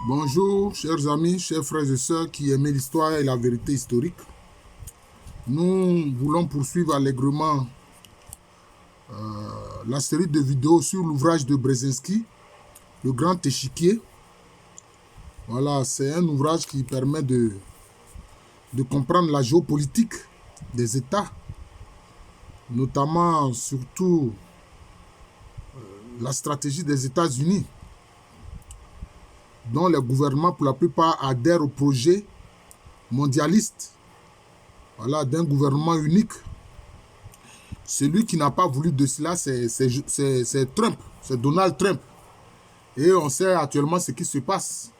Bonjour, chers amis, chers frères et sœurs qui aiment l'histoire et la vérité historique. Nous voulons poursuivre allègrement la série de vidéos sur l'ouvrage de Brzezinski, Le Grand Échiquier. Voilà, c'est un ouvrage qui permet de comprendre la géopolitique des États, notamment surtout la stratégie des États-Unis, dont les gouvernements pour la plupart adhèrent au projet mondialiste, voilà, d'un gouvernement unique. Celui qui n'a pas voulu de cela, c'est Trump, c'est Donald Trump. Et on sait actuellement ce qui se passe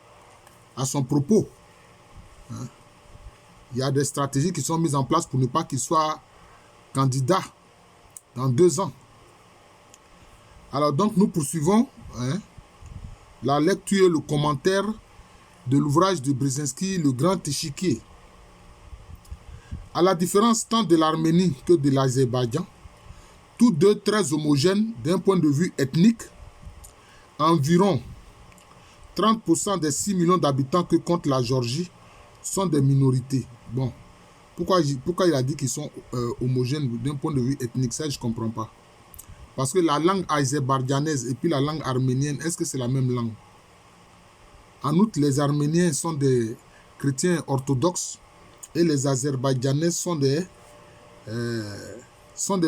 à son propos. Il y a des stratégies qui sont mises en place pour ne pas qu'il soit candidat dans 2 ans. Alors donc nous poursuivons la lecture et le commentaire de l'ouvrage de Brzezinski, Le Grand Échiquier. À la différence tant de l'Arménie que de l'Azerbaïdjan, tous deux très homogènes d'un point de vue ethnique, environ 30% des 6 millions d'habitants que compte la Géorgie sont des minorités. Bon, pourquoi il a dit qu'ils sont homogènes d'un point de vue ethnique? Ça, je ne comprends pas. Parce que la langue azerbaïdjanaise et puis la langue arménienne, est-ce que c'est la même langue? En outre, les Arméniens sont des chrétiens orthodoxes et les Azerbaïdjanais sont des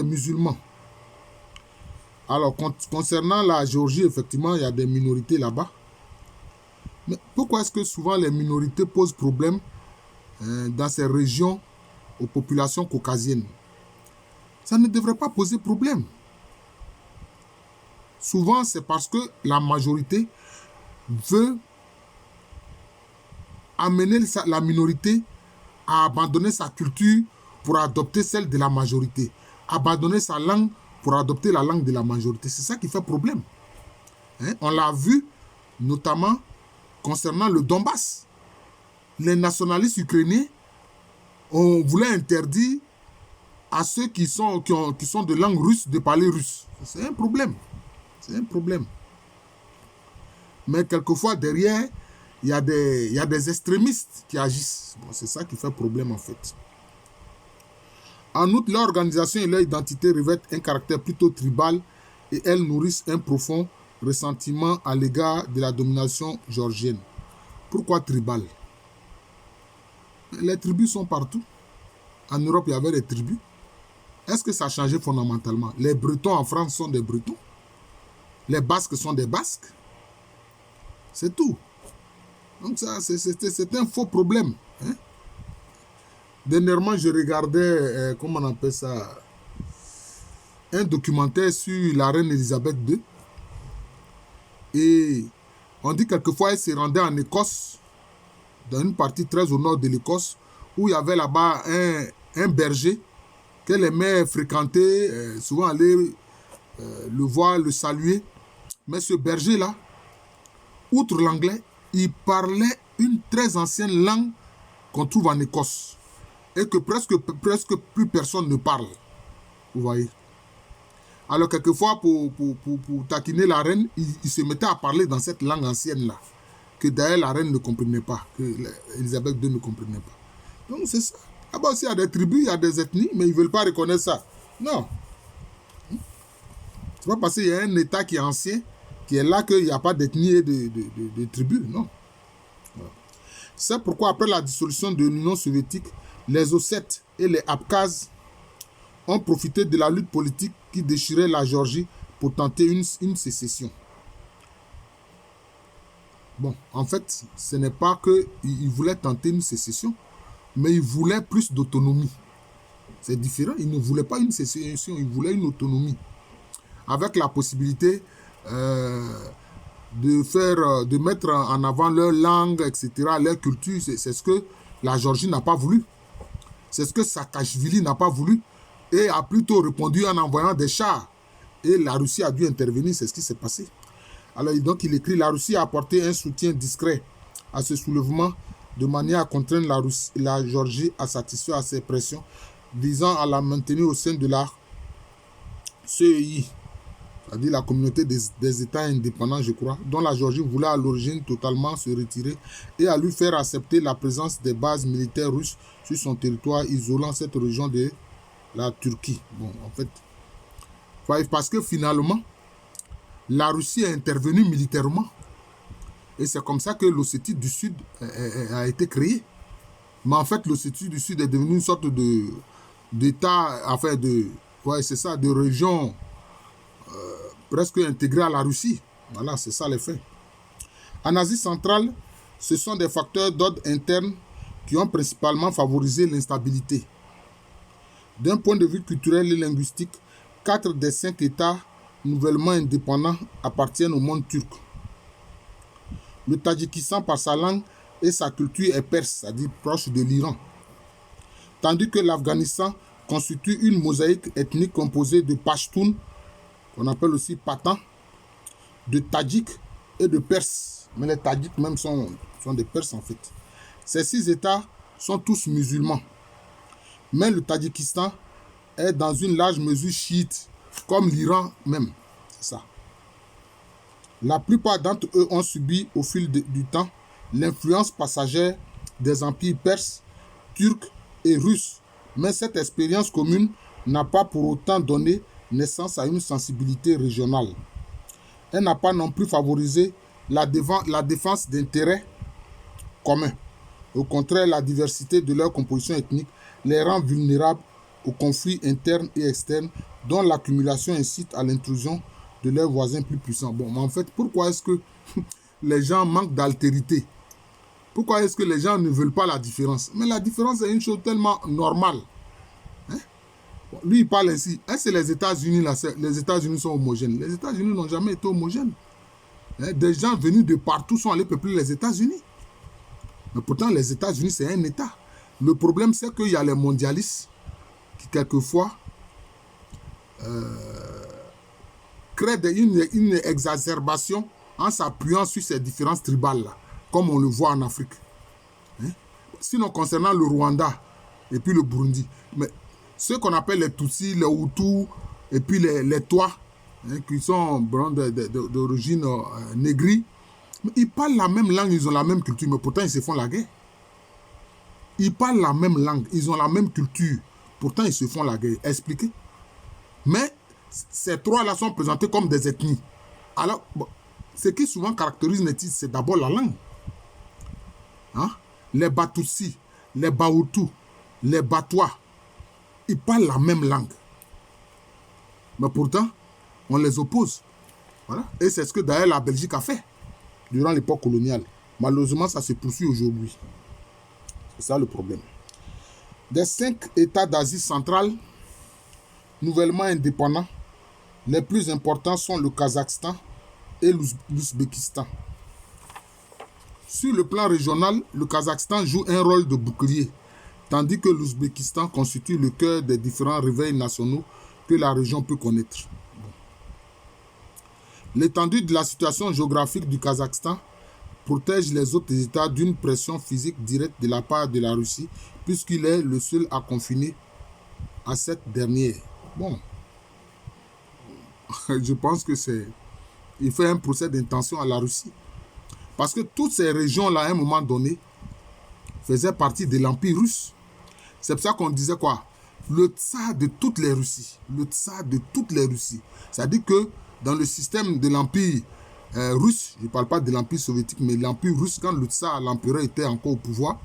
musulmans. Alors, concernant la Géorgie, effectivement, il y a des minorités là-bas. Mais pourquoi est-ce que souvent les minorités posent problème dans ces régions aux populations caucasiennes? Ça ne devrait pas poser problème. Souvent, c'est parce que la majorité veut amener la minorité à abandonner sa culture pour adopter celle de la majorité. Abandonner sa langue pour adopter la langue de la majorité. C'est ça qui fait problème. On l'a vu notamment concernant le Donbass. Les nationalistes ukrainiens voulaient interdire à ceux qui sont de langue russe de parler russe. C'est un problème. C'est un problème. Mais quelquefois, derrière, il y a des extrémistes qui agissent. Bon, c'est ça qui fait problème en fait. En outre, leur organisation et leur identité revêtent un caractère plutôt tribal et elles nourrissent un profond ressentiment à l'égard de la domination géorgienne. Pourquoi tribal? Les tribus sont partout. En Europe, il y avait des tribus. Est-ce que ça a changé fondamentalement? Les Bretons en France sont des Bretons. Les Basques sont des Basques. C'est tout. Donc ça, c'est un faux problème. Dernièrement, je regardais, comment on appelle ça, un documentaire sur la reine Elisabeth II. Et on dit quelquefois elle se rendait en Écosse, dans une partie très au nord de l'Écosse, où il y avait là-bas un berger qu'elle aimait fréquenter, souvent aller le voir, le saluer. Mais ce berger-là, outre l'anglais, il parlait une très ancienne langue qu'on trouve en Écosse et que presque plus personne ne parle. Vous voyez? Alors quelquefois, pour taquiner la reine, il se mettait à parler dans cette langue ancienne-là, que d'ailleurs la reine ne comprenait pas, que Elisabeth II ne comprenait pas. Donc c'est ça. Là-bas aussi, il y a des tribus, il y a des ethnies, mais ils ne veulent pas reconnaître ça. Non. C'est pas parce qu'il y a un État qui est ancien, qui est là qu'il n'y a pas d'ethnie et de tribus. Non. Voilà. C'est pourquoi après la dissolution de l'Union soviétique, les Ossètes et les Abkhazes ont profité de la lutte politique qui déchirait la Géorgie pour tenter une sécession. Bon, en fait, ce n'est pas qu'ils voulaient tenter une sécession, mais ils voulaient plus d'autonomie. C'est différent, ils ne voulaient pas une sécession, ils voulaient une autonomie. Avec la possibilité de mettre en avant leur langue, etc., leur culture. C'est ce que la Géorgie n'a pas voulu. C'est ce que Saakachvili n'a pas voulu et a plutôt répondu en envoyant des chars. Et la Russie a dû intervenir, c'est ce qui s'est passé. Alors donc il écrit, la Russie a apporté un soutien discret à ce soulèvement de manière à contraindre la Géorgie à satisfaire à ses pressions visant à la maintenir au sein de la CEI. c'est-à-dire la communauté des États indépendants, je crois, dont la Géorgie voulait à l'origine totalement se retirer et à lui faire accepter la présence des bases militaires russes sur son territoire, isolant cette région de la Turquie. Bon, en fait, parce que finalement, la Russie est intervenue militairement. Et c'est comme ça que l'Ossétie du Sud a été créée. Mais en fait, l'Ossétie du Sud est devenue une sorte d'État, enfin c'est ça, de région presque intégrée à la Russie. Voilà, c'est ça les faits. En Asie centrale, ce sont des facteurs d'ordre interne qui ont principalement favorisé l'instabilité. D'un point de vue culturel et linguistique, 4 des 5 États nouvellement indépendants appartiennent au monde turc. Le Tadjikistan, par sa langue et sa culture, est perse, c'est-à-dire proche de l'Iran. Tandis que l'Afghanistan constitue une mosaïque ethnique composée de Pashtuns, qu'on appelle aussi Pathans, de Tadjiks et de Perses. Mais les Tadjiks même sont des Perses en fait. Ces 6 États sont tous musulmans. Mais le Tadjikistan est dans une large mesure chiite, comme l'Iran même. C'est ça. La plupart d'entre eux ont subi au fil du temps l'influence passagère des empires perses, turcs et russes. Mais cette expérience commune n'a pas pour autant donné naissance à une sensibilité régionale. Elle n'a pas non plus favorisé la défense d'intérêts communs. Au contraire, la diversité de leur composition ethnique les rend vulnérables aux conflits internes et externes dont l'accumulation incite à l'intrusion de leurs voisins plus puissants. Bon, mais en fait, pourquoi est-ce que les gens manquent d'altérité? Pourquoi est-ce que les gens ne veulent pas la différence? Mais la différence est une chose tellement normale. Hein? Bon, lui, il parle ainsi. Est-ce que les États-Unis, les États-Unis sont homogènes? Les États-Unis n'ont jamais été homogènes. Hein? Des gens venus de partout sont allés peupler les États-Unis. Mais pourtant, les États-Unis, c'est un État. Le problème, c'est qu'il y a les mondialistes qui, quelquefois, créent une exacerbation en s'appuyant sur ces différences tribales-là, comme on le voit en Afrique. Hein? Sinon, concernant le Rwanda et puis le Burundi, mais ceux qu'on appelle les Tutsis, les Hutus et puis les Twa, hein, qui sont d'origine négri, ils parlent la même langue, ils ont la même culture, mais pourtant ils se font la guerre. Ils parlent la même langue, ils ont la même culture, pourtant ils se font la guerre. Expliquez. Mais ces trois-là sont présentés comme des ethnies. Alors, bon, ce qui souvent caractérise une ethnie, c'est d'abord la langue. Hein? Les Batusi, les Bahutus, les Batois, ils parlent la même langue. Mais pourtant, on les oppose. Voilà. Et c'est ce que d'ailleurs la Belgique a fait durant l'époque coloniale. Malheureusement, ça se poursuit aujourd'hui. C'est ça le problème. Des 5 États d'Asie centrale, nouvellement indépendants, les plus importants sont le Kazakhstan et l'Ouzbékistan. Sur le plan régional, le Kazakhstan joue un rôle de bouclier, tandis que l'Ouzbékistan constitue le cœur des différents réveils nationaux que la région peut connaître. L'étendue de la situation géographique du Kazakhstan protège les autres États d'une pression physique directe de la part de la Russie, puisqu'il est le seul à confiner à cette dernière. Bon, je pense que il fait un procès d'intention à la Russie. Parce que toutes ces régions-là, à un moment donné, faisaient partie de l'Empire russe. C'est pour ça qu'on disait quoi? Le tsar de toutes les Russies. Le tsar de toutes les Russies. C'est-à-dire que dans le système de l'Empire russe, je ne parle pas de l'Empire soviétique, mais l'Empire russe, quand le tsar, l'empereur était encore au pouvoir,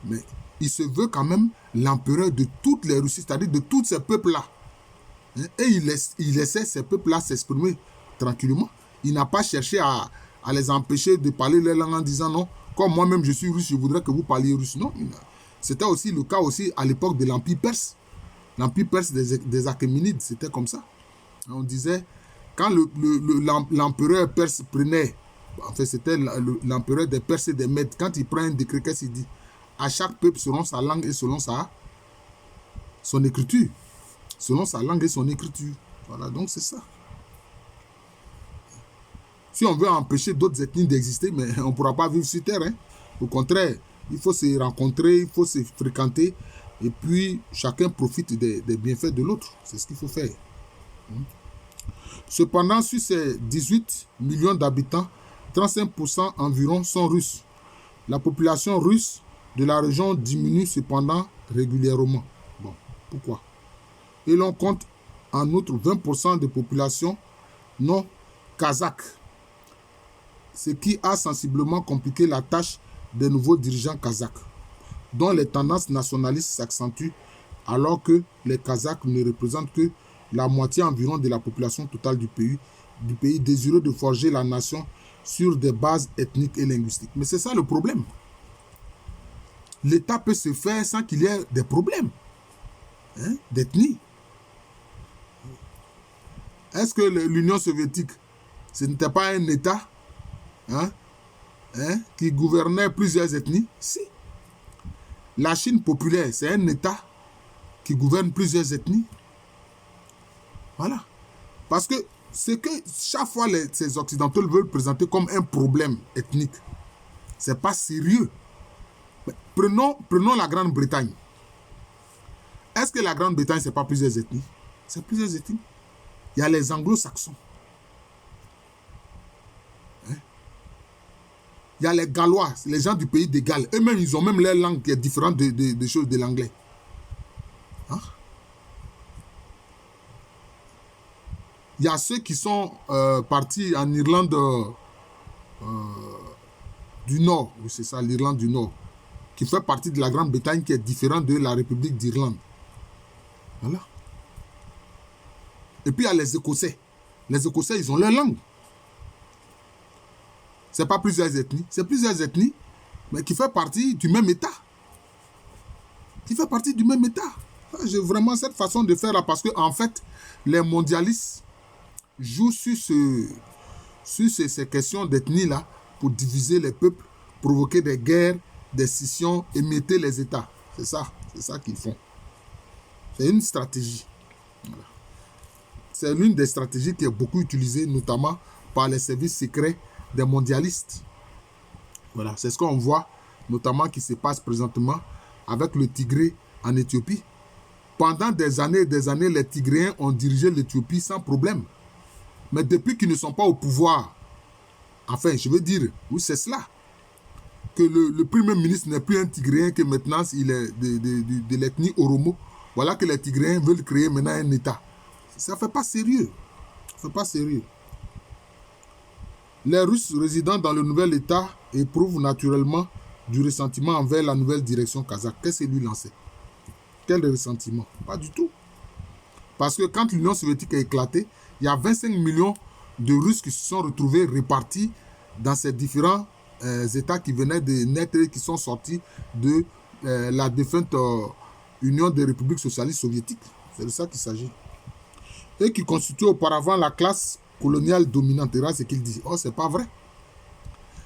mais il se veut quand même l'empereur de toutes les Russies, c'est-à-dire de tous ces peuples-là. Et il laissait ces peuples-là s'exprimer tranquillement. Il n'a pas cherché à les empêcher de parler leur langue en disant non, comme moi-même je suis russe, je voudrais que vous parliez russe. Non, c'était aussi le cas aussi à l'époque de l'Empire perse. L'Empire perse des Achéménides, c'était comme ça. On disait, quand l'empereur perse prenait, en fait c'était l'empereur des Perses et des Mèdes, quand il prend un décret, qu'est-ce qu'il dit? À chaque peuple selon sa langue et selon son écriture. Selon sa langue et son écriture. Voilà, donc c'est ça. Si on veut empêcher d'autres ethnies d'exister, mais on ne pourra pas vivre sur Terre. Hein. Au contraire, il faut se rencontrer, il faut se fréquenter, et puis chacun profite des bienfaits de l'autre. C'est ce qu'il faut faire. Cependant, sur ces 18 millions d'habitants, 35% environ sont russes. La population russe de la région diminue cependant régulièrement. Bon, pourquoi? Et l'on compte en outre 20% de population non kazakh, ce qui a sensiblement compliqué la tâche des nouveaux dirigeants kazakhs, dont les tendances nationalistes s'accentuent alors que les Kazakhs ne représentent que la moitié environ de la population totale du pays désireux de forger la nation sur des bases ethniques et linguistiques. Mais c'est ça le problème. L'État peut se faire sans qu'il y ait des problèmes d'ethnie. Est-ce que l'Union soviétique, ce n'était pas un État qui gouvernait plusieurs ethnies? Si. La Chine populaire, c'est un État qui gouverne plusieurs ethnies. Voilà. Parce que ce que chaque fois ces Occidentaux veulent présenter comme un problème ethnique, ce n'est pas sérieux. Mais prenons la Grande-Bretagne. Est-ce que la Grande-Bretagne, ce n'est pas plusieurs ethnies? C'est plusieurs ethnies. Il y a les anglo-saxons. Il y a les Gallois, les gens du pays des Galles. Eux-mêmes, ils ont même leur langue qui est différente des choses de l'anglais. Il y a ceux qui sont partis en Irlande du Nord. Oui, c'est ça, l'Irlande du Nord. Qui fait partie de la Grande-Bretagne qui est différente de la République d'Irlande. Voilà. Et puis il y a les Écossais. Les Écossais, ils ont leur langue. Ce n'est pas plusieurs ethnies. C'est plusieurs ethnies, mais qui fait partie du même État. Qui fait partie du même État. J'ai vraiment cette façon de faire là parce que en fait, les mondialistes jouent sur ces questions d'ethnie là pour diviser les peuples, provoquer des guerres, des scissions, émietter les États. C'est ça qu'ils font. C'est une stratégie. Voilà. C'est l'une des stratégies qui est beaucoup utilisée, notamment par les services secrets des mondialistes. Voilà, c'est ce qu'on voit, notamment qui se passe présentement avec le Tigré en Éthiopie. Pendant des années et des années, les Tigréens ont dirigé l'Éthiopie sans problème. Mais depuis qu'ils ne sont pas au pouvoir, enfin, je veux dire, oui, c'est cela, que le premier ministre n'est plus un Tigréen, que maintenant il est de l'ethnie Oromo. Voilà que les Tigréens veulent créer maintenant un État. Ça ne fait pas sérieux. Ça fait pas sérieux. Les Russes résidant dans le nouvel État éprouvent naturellement du ressentiment envers la nouvelle direction kazakh. Qu'est-ce que lui lançait? Quel ressentiment? Pas du tout. Parce que quand l'Union soviétique a éclaté, il y a 25 millions de Russes qui se sont retrouvés répartis dans ces différents États qui venaient de naître et qui sont sortis de la défunte Union des républiques socialistes soviétiques. C'est de ça qu'il s'agit. Et qui constituaient auparavant la classe coloniale dominante. C'est ce qu'il dit. Oh, c'est pas vrai.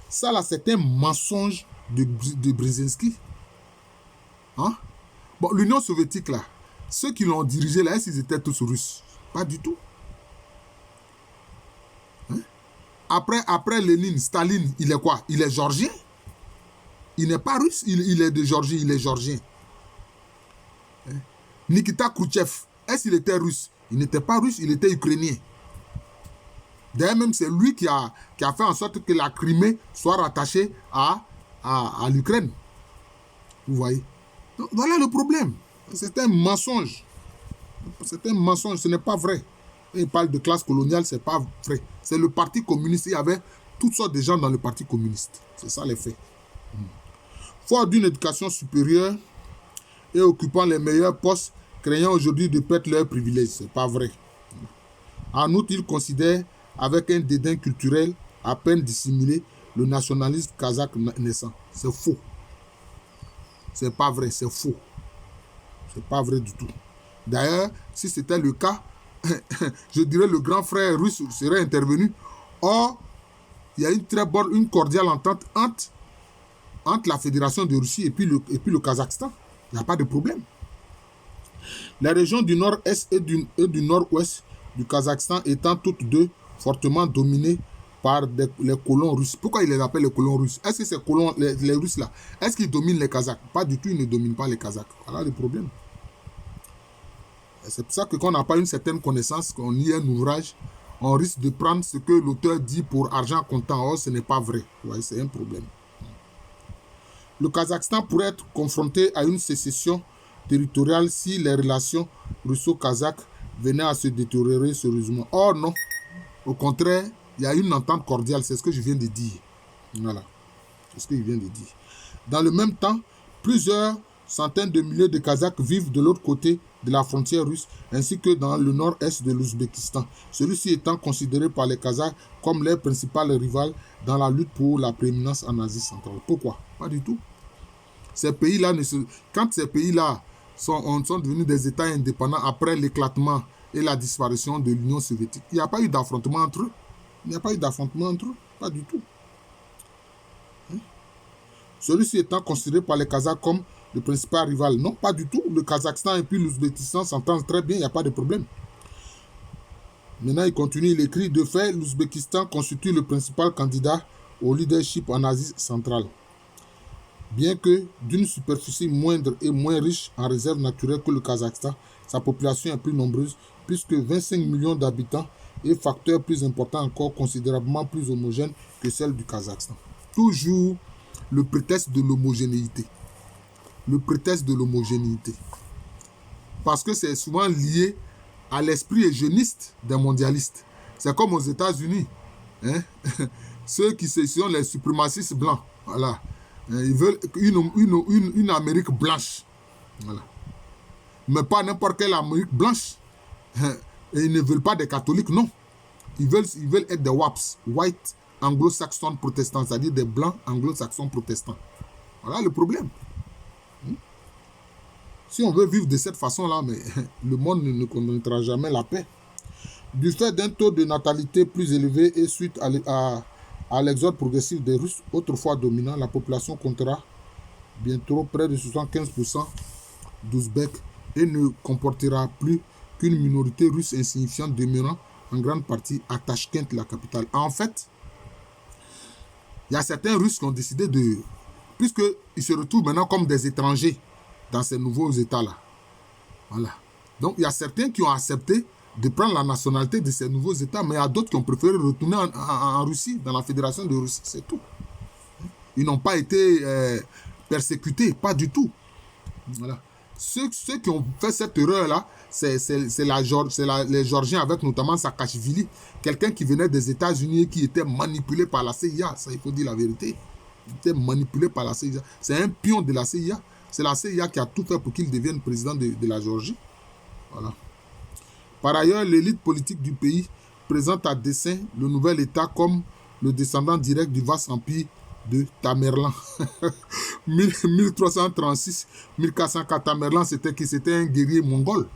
Ça, là, c'est un mensonge de Brzezinski. Bon, l'Union soviétique, là, ceux qui l'ont dirigé, là, est-ce qu'ils étaient tous russes? Pas du tout. Après Lénine, Staline, il est quoi? Il est georgien. Il n'est pas russe, il est de Géorgie, il est georgien. Nikita Khrouchtchev, est-ce qu'il était russe? Il n'était pas russe, il était ukrainien. D'ailleurs, même c'est lui qui a fait en sorte que la Crimée soit rattachée à l'Ukraine. Vous voyez? Donc, voilà le problème. C'est un mensonge. C'est un mensonge, ce n'est pas vrai. Et il parle de classe coloniale, ce n'est pas vrai. C'est le Parti communiste. Il y avait toutes sortes de gens dans le Parti communiste. C'est ça les faits. Fort d'une éducation supérieure et occupant les meilleurs postes, craignant aujourd'hui de perdre leurs privilèges. Ce n'est pas vrai. En outre, il considère avec un dédain culturel à peine dissimulé le nationalisme kazakh naissant. C'est faux. C'est pas vrai, c'est faux. C'est pas vrai du tout. D'ailleurs, si c'était le cas, je dirais le grand frère russe serait intervenu. Or, il y a une cordiale entente entre la Fédération de Russie et puis le Kazakhstan. Il n'y a pas de problème. Les régions du nord-est et du nord-ouest du Kazakhstan étant toutes deux fortement dominées par les colons russes. Pourquoi ils les appellent les colons russes? Est-ce que ces colons, les Russes là, est-ce qu'ils dominent les Kazakhs? Pas du tout, ils ne dominent pas les Kazakhs. Voilà le problème. C'est pour ça que quand on n'a pas une certaine connaissance, qu'on lit un ouvrage, on risque de prendre ce que l'auteur dit pour argent comptant. Or, ce n'est pas vrai. Ouais, c'est un problème. Le Kazakhstan pourrait être confronté à une sécession territoriale si les relations russo-kazakhs venaient à se détériorer sérieusement. Or, non. Au contraire, il y a une entente cordiale. C'est ce que je viens de dire. Voilà. C'est ce que je viens de dire. Dans le même temps, plusieurs centaines de milliers de Kazakhs vivent de l'autre côté de la frontière russe, ainsi que dans le nord-est de l'Ouzbékistan. Celui-ci étant considéré par les Kazakhs comme leur principal rival dans la lutte pour la prééminence en Asie centrale. Pourquoi? Pas du tout. Ces pays-là, quand ces pays-là sont devenus des États indépendants après l'éclatement et la disparition de l'Union soviétique, il n'y a pas eu d'affrontement entre eux. Il n'y a pas eu d'affrontement entre eux. Pas du tout. Celui-ci étant considéré par les Kazakhs comme le principal rival. Non, pas du tout. Le Kazakhstan et puis l'Ouzbékistan s'entendent très bien, il n'y a pas de problème. Maintenant, il continue, il écrit, de fait, l'Ouzbékistan constitue le principal candidat au leadership en Asie centrale. Bien que d'une superficie moindre et moins riche en réserves naturelles que le Kazakhstan, sa population est plus nombreuse, puisque 25 millions d'habitants, et facteur plus important encore, considérablement plus homogène que celle du Kazakhstan. Toujours le prétexte de l'homogénéité. Le prétexte de l'homogénéité. Parce que c'est souvent lié à l'esprit eugéniste des mondialistes. C'est comme aux États-Unis. Hein? Ceux qui sont les suprémacistes blancs. Voilà. Ils veulent une Amérique blanche. Voilà. Mais pas n'importe quelle Amérique blanche. Et ils ne veulent pas des catholiques, non. Ils veulent être des WAPS, White Anglo-Saxon Protestants, c'est-à-dire des blancs anglo-saxons protestants. Voilà le problème. Si on veut vivre de cette façon-là, mais le monde ne connaîtra jamais la paix. Du fait d'un taux de natalité plus élevé et suite à l'exode progressif des Russes, autrefois dominants, la population comptera bientôt près de 75% d'Ouzbeks et ne comportera plus qu'une minorité russe insignifiante demeurant en grande partie à Tachkent, la capitale. En fait, il y a certains Russes qui ont décidé de... Puisqu'ils se retrouvent maintenant comme des étrangers dans ces nouveaux États-là. Voilà. Donc, il y a certains qui ont accepté de prendre la nationalité de ces nouveaux États, mais il y a d'autres qui ont préféré retourner en Russie, dans la Fédération de Russie. C'est tout. Ils n'ont pas été persécutés, pas du tout. Voilà. Ceux qui ont fait cette erreur-là, c'est les Georgiens, avec notamment Saakashvili, quelqu'un qui venait des États-Unis et qui était manipulé par la CIA. Ça, il faut dire la vérité. Il était manipulé par la CIA. C'est un pion de la CIA. C'est la CIA qui a tout fait pour qu'il devienne président de la Géorgie. Voilà. Par ailleurs, l'élite politique du pays présente à dessein le nouvel État comme le descendant direct du vaste empire de Tamerlan. 1336-1404, Tamerlan, c'était un guerrier mongol.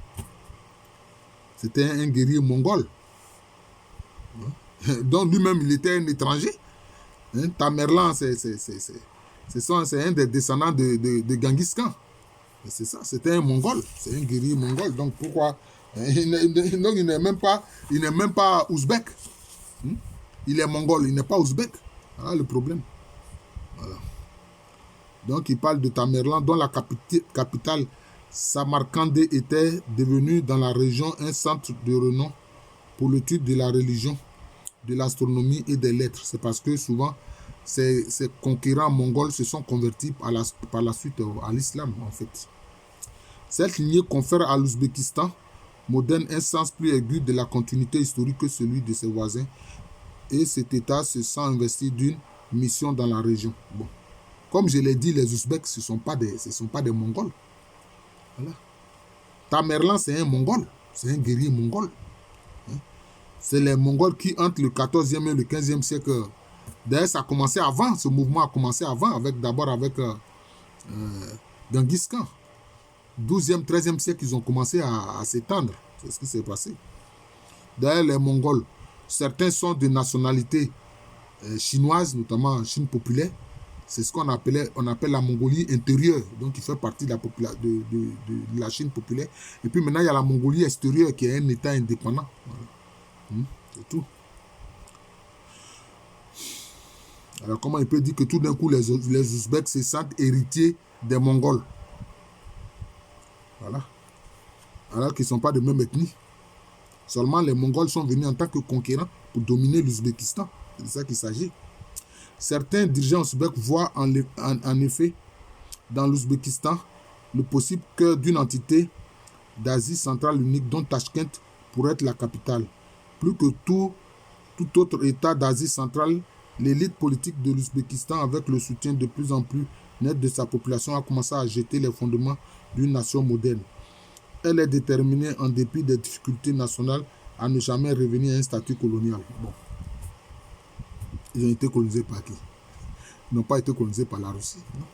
C'était un guerrier mongol. Donc lui-même, il était un étranger. Tamerlan, c'est un des descendants de Genghis Khan. C'est ça, c'était un mongol. C'est un guerrier mongol. Donc pourquoi il n'est même pas ouzbek. Il est mongol, il n'est pas ouzbek. Voilà le problème. Voilà. Donc il parle de Tamerlan, dont la capitale Samarkand était devenue dans la région un centre de renom pour l'étude de la religion, de l'astronomie et des lettres. C'est parce que souvent ces conquérants mongols se sont convertis par la suite à l'islam en fait. Cette lignée confère à l'Ouzbékistan moderne un sens plus aigu de la continuité historique que celui de ses voisins, et cet État se sent investi d'une mission dans la région. Bon. Comme je l'ai dit, les Ouzbeks, ce ne sont pas des Mongols. Voilà. Tamerlan, c'est un Mongol, c'est un guerrier mongol. C'est les Mongols qui, entre le 14e et le 15e siècle, d'ailleurs, ça a commencé avant, ce mouvement a commencé avant, d'abord avec Genghis Khan. 12e, 13e siècle, ils ont commencé à s'étendre. C'est ce qui s'est passé. D'ailleurs, les Mongols, certains sont de nationalité chinoise, notamment en Chine populaire. C'est ce qu'on appelle la Mongolie intérieure. Donc, il fait partie de la Chine populaire. Et puis maintenant, il y a la Mongolie extérieure qui est un État indépendant. Voilà. C'est tout. Alors, comment il peut dire que tout d'un coup, les Ouzbeks se sentent héritiers des Mongols? Voilà. alors qu'ils ne sont pas de même ethnie. Seulement, les Mongols sont venus en tant que conquérants pour dominer l'Ouzbékistan. C'est de ça qu'il s'agit. Certains dirigeants ouzbeks voient en effet dans l'Ouzbékistan le possible cœur d'une entité d'Asie centrale unique dont Tachkent pourrait être la capitale. Plus que tout autre État d'Asie centrale, l'élite politique de l'Ouzbékistan, avec le soutien de plus en plus net de sa population, a commencé à jeter les fondements d'une nation moderne. Elle est déterminée, en dépit des difficultés nationales, à ne jamais revenir à un statut colonial. Bon. Ils ont été colonisés par qui? Ils n'ont pas été colonisés par la Russie. Non.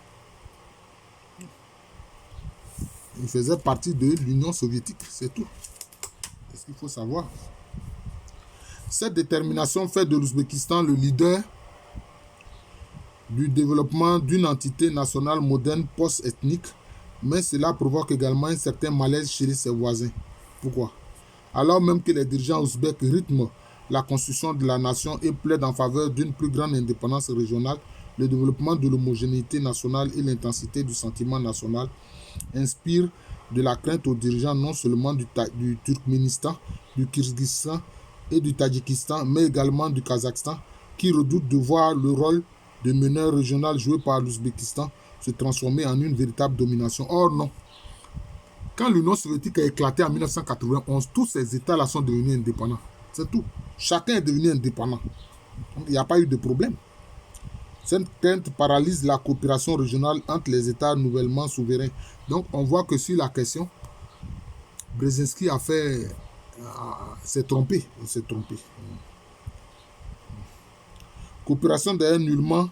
Ils faisaient partie de l'Union soviétique, c'est tout. C'est ce qu'il faut savoir. Cette détermination fait de l'Ouzbékistan le leader du développement d'une entité nationale moderne post-ethnique, mais cela provoque également un certain malaise chez ses voisins. Pourquoi? Alors même que les dirigeants ouzbeks rythment la construction de la nation et plaident en faveur d'une plus grande indépendance régionale, le développement de l'homogénéité nationale et l'intensité du sentiment national inspirent de la crainte aux dirigeants non seulement du Turkménistan, du Kirghizistan et du Tadjikistan, mais également du Kazakhstan, qui redoutent de voir le rôle de meneur régional joué par l'Ouzbékistan se transformer en une véritable domination. Or non. Quand l'Union soviétique a éclaté en 1991, tous ces États-là sont devenus indépendants. C'est tout. Chacun est devenu indépendant. Donc, il n'y a pas eu de problème. Cette crainte paralyse la coopération régionale entre les États nouvellement souverains. Donc, on voit que sur la question, Brzezinski a fait... s'est trompé. Il s'est trompé. Coopération d'ailleurs nullement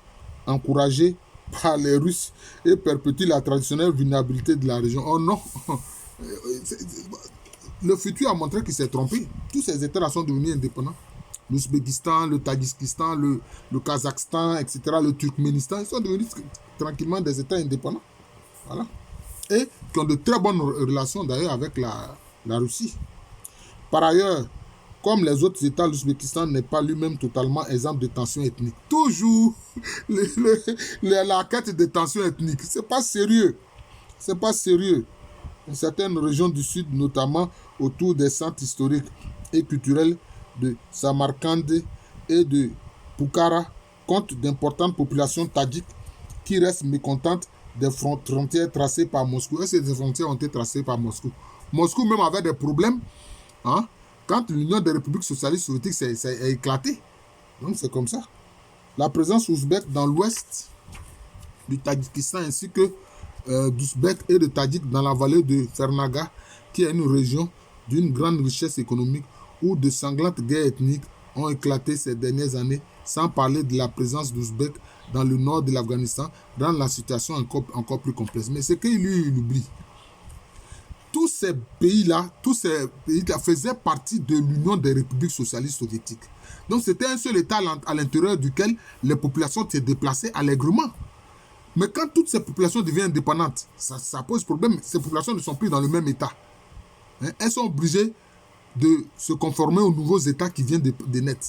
encouragée par les Russes et perpétue la traditionnelle vulnérabilité de la région. Oh non! Le futur a montré qu'il s'est trompé. Tous ces États-là sont devenus indépendants. L'Ouzbékistan, le Tadjikistan, le Kazakhstan, etc., le Turkménistan, ils sont devenus tranquillement des États indépendants. Voilà. Et qui ont de très bonnes relations d'ailleurs avec la Russie. Par ailleurs, comme les autres États, l'Ouzbékistan n'est pas lui-même totalement exempt de tensions ethniques. Toujours la quête de tensions ethniques. C'est pas sérieux. C'est pas sérieux. Dans certaines régions du sud, notamment autour des centres historiques et culturels de Samarkand et de Bukhara, comptent d'importantes populations tadjiques qui restent mécontentes des frontières tracées par Moscou. Et ces frontières ont été tracées par Moscou. Moscou même avait des problèmes, hein, quand l'Union des républiques socialistes soviétiques s'est éclatée. Donc c'est comme ça. La présence ouzbèque dans l'ouest du Tadjikistan ainsi que d'Ouzbèques et de Tadjiks dans la vallée de Fernaga, qui est une région d'une grande richesse économique où de sanglantes guerres ethniques ont éclaté ces dernières années, sans parler de la présence d'Ouzbèques dans le nord de l'Afghanistan, rend la situation encore plus complexe. Mais c'est qu'il oublie. Tous ces pays-là faisaient partie de l'Union des républiques socialistes soviétiques. Donc c'était un seul État à l'intérieur duquel les populations se déplaçaient allègrement. Mais quand toutes ces populations deviennent indépendantes, ça pose problème. Ces populations ne sont plus dans le même État. Hein? Elles sont obligées de se conformer aux nouveaux États qui viennent de naître.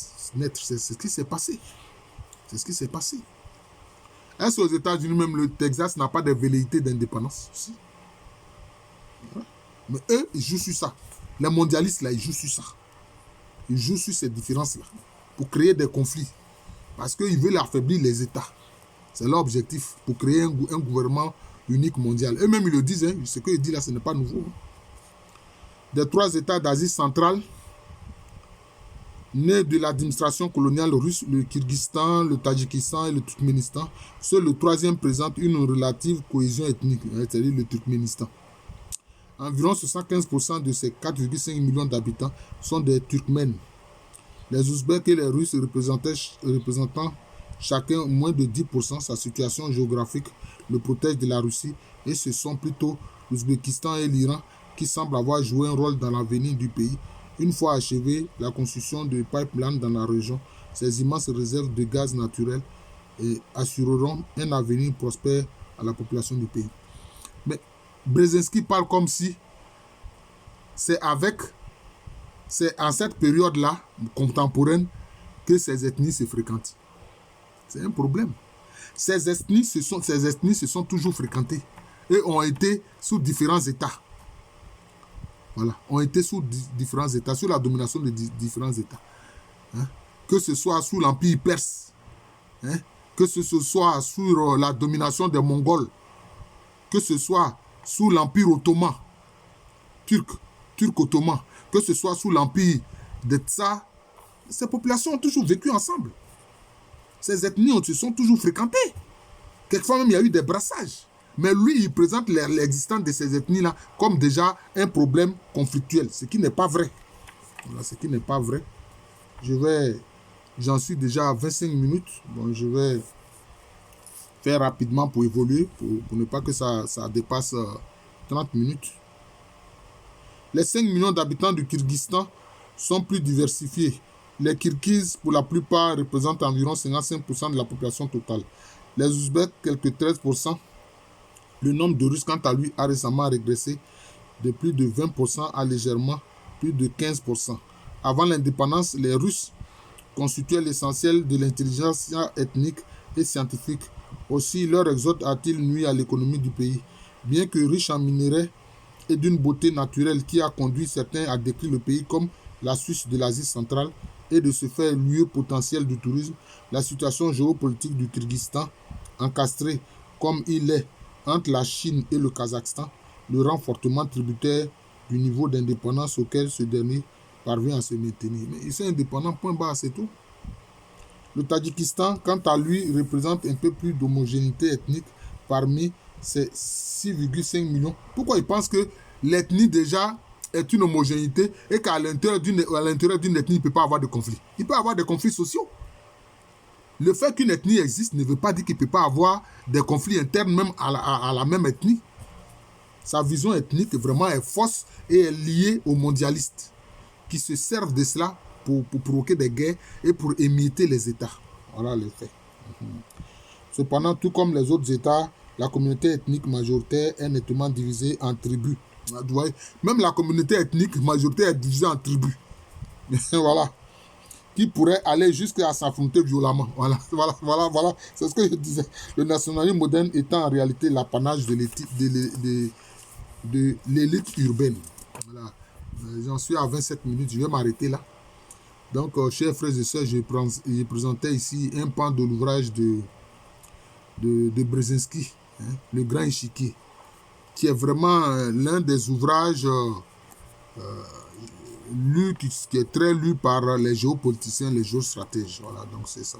C'est ce qui s'est passé. C'est ce qui s'est passé. Est-ce aux États-Unis, même le Texas n'a pas de velléité d'indépendance? Si. Mais eux, ils jouent sur ça. Les mondialistes, là, ils jouent sur ça. Ils jouent sur ces différences-là pour créer des conflits. Parce qu'ils veulent affaiblir les États. C'est leur objectif, pour créer un gouvernement unique mondial. Eux-mêmes, ils le disent. Hein, ce qu'ils disent là, ce n'est pas nouveau. Des 3 États d'Asie centrale, nés de l'administration coloniale russe, le Kirghizistan, le Tadjikistan et le Turkménistan, seul le 3e présente une relative cohésion ethnique, c'est-à-dire le Turkménistan. Environ 75% de ces 4,5 millions d'habitants sont des Turkmènes. Les Ouzbeks et les Russes représentant chacun moins de 10%, sa situation géographique le protège de la Russie et ce sont plutôt l'Ouzbékistan et l'Iran qui semblent avoir joué un rôle dans l'avenir du pays. Une fois achevée la construction de pipelines dans la région, ces immenses réserves de gaz naturel assureront un avenir prospère à la population du pays. Mais Brzezinski parle comme si c'est en cette période-là, contemporaine, que ces ethnies se fréquentent. C'est un problème. Ces ethnies se sont toujours fréquentées et ont été sous différents États. voilà, ont été sous différents États, sous la domination de différents États. Hein? Que ce soit sous l'Empire perse, hein? Que ce soit sous la domination des Mongols, que ce soit sous l'Empire ottoman, turc ottoman, que ce soit sous l'Empire des Tsars, ces populations ont toujours vécu ensemble. Ces ethnies se sont toujours fréquentées. Quelquefois même, il y a eu des brassages. Mais lui, il présente l'existence de ces ethnies-là comme déjà un problème conflictuel, ce qui n'est pas vrai. Voilà, ce qui n'est pas vrai. J'en suis déjà à 25 minutes. Bon, je vais faire rapidement pour évoluer, pour ne pas que ça dépasse 30 minutes. Les 5 millions d'habitants du Kyrgyzstan sont plus diversifiés. Les Kirghizes, pour la plupart, représentent environ 55% de la population totale. Les Ouzbeks, quelques 13%. Le nombre de Russes, quant à lui, a récemment régressé de plus de 20% à légèrement plus de 15%. Avant l'indépendance, les Russes constituaient l'essentiel de l'intelligence ethnique et scientifique. Aussi, leur exode a-t-il nui à l'économie du pays. Bien que riche en minerais et d'une beauté naturelle qui a conduit certains à décrire le pays comme la Suisse de l'Asie centrale et de se faire lieu potentiel du tourisme, la situation géopolitique du Kyrgyzstan, encastré comme il est entre la Chine et le Kazakhstan, le rend fortement tributaire du niveau d'indépendance auquel ce dernier parvient à se maintenir. Mais ils sont indépendants, point barre, c'est tout. Le Tadjikistan, quant à lui, représente un peu plus d'homogénéité ethnique parmi ces 6,5 millions. Pourquoi ils pensent que l'ethnie déjà est une homogénéité et qu'à l'intérieur d'une ethnie, il ne peut pas avoir de conflits. Il peut y avoir des conflits sociaux. Le fait qu'une ethnie existe ne veut pas dire qu'il ne peut pas avoir des conflits internes même à la même ethnie. Sa vision ethnique vraiment est fausse et est liée aux mondialistes qui se servent de cela pour provoquer des guerres et pour émietter les États. Voilà le fait. Cependant, tout comme les autres États, la communauté ethnique majoritaire est nettement divisée en tribus. Même la communauté ethnique majoritaire est divisée en tribus. Voilà. Qui pourrait aller jusqu'à s'affronter violemment. Voilà. C'est ce que je disais. Le nationalisme moderne étant en réalité l'apanage de l'élite urbaine. Voilà. J'en suis à 27 minutes, je vais m'arrêter là. Donc, chers frères et sœurs, je présentais ici un pan de l'ouvrage de Brzezinski, hein, Le Grand Échiquier, qui est vraiment l'un des ouvrages qui est très lu par les géopoliticiens, les géostratèges. Voilà, donc c'est ça.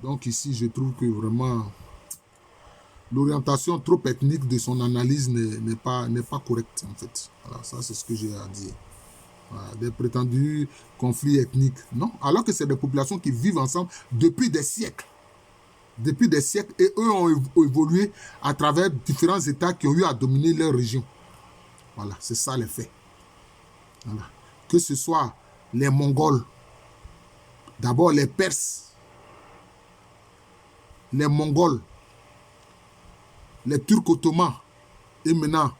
Donc ici, je trouve que vraiment l'orientation trop ethnique de son analyse n'est pas correcte, en fait. Voilà, ça c'est ce que j'ai à dire. Voilà, des prétendus conflits ethniques. Non, alors que c'est des populations qui vivent ensemble depuis des siècles. Depuis des siècles, et eux ont évolué à travers différents États qui ont eu à dominer leur région. Voilà, c'est ça les faits. Voilà. Que ce soit les Mongols, d'abord les Perses, les Mongols, les Turcs ottomans et maintenant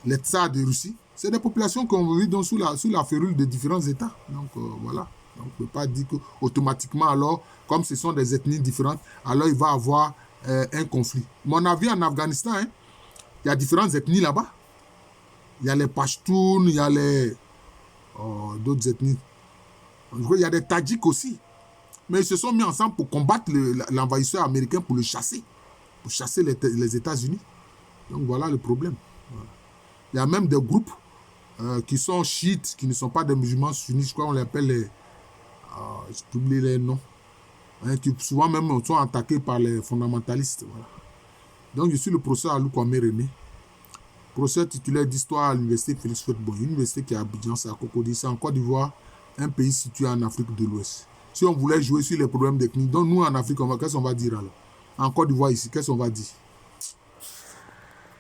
les Tsars de Russie, c'est des populations qui ont vécu sous la férule de différents États. Donc voilà. Donc, on ne peut pas dire qu'automatiquement, alors, comme ce sont des ethnies différentes, alors il va y avoir un conflit. Mais on a vu en Afghanistan, hein, il y a différentes ethnies là-bas. Il y a les Pashtuns, il y a les d'autres ethnies. Il y a des Tadjiks aussi. Mais ils se sont mis ensemble pour combattre l'envahisseur américain, pour le chasser. Pour chasser les États-Unis. Donc voilà le problème. Voilà. Il y a même des groupes qui sont chiites, qui ne sont pas des musulmans sunnites. Je crois qu'on les appelle les... j'oublie les noms. Hein, qui souvent même sont attaqués par les fondamentalistes. Voilà. Donc je suis le professeur Alou Kwame René. Professeur titulaire d'histoire à l'université Félix Houphouët-Boigny, université qui est à Abidjan, c'est à Cocody, c'est en Côte d'Ivoire, un pays situé en Afrique de l'Ouest. Si on voulait jouer sur les problèmes d'ethnie, donc nous en Afrique, qu'est-ce qu'on va dire alors? En Côte d'Ivoire ici, qu'est-ce qu'on va dire?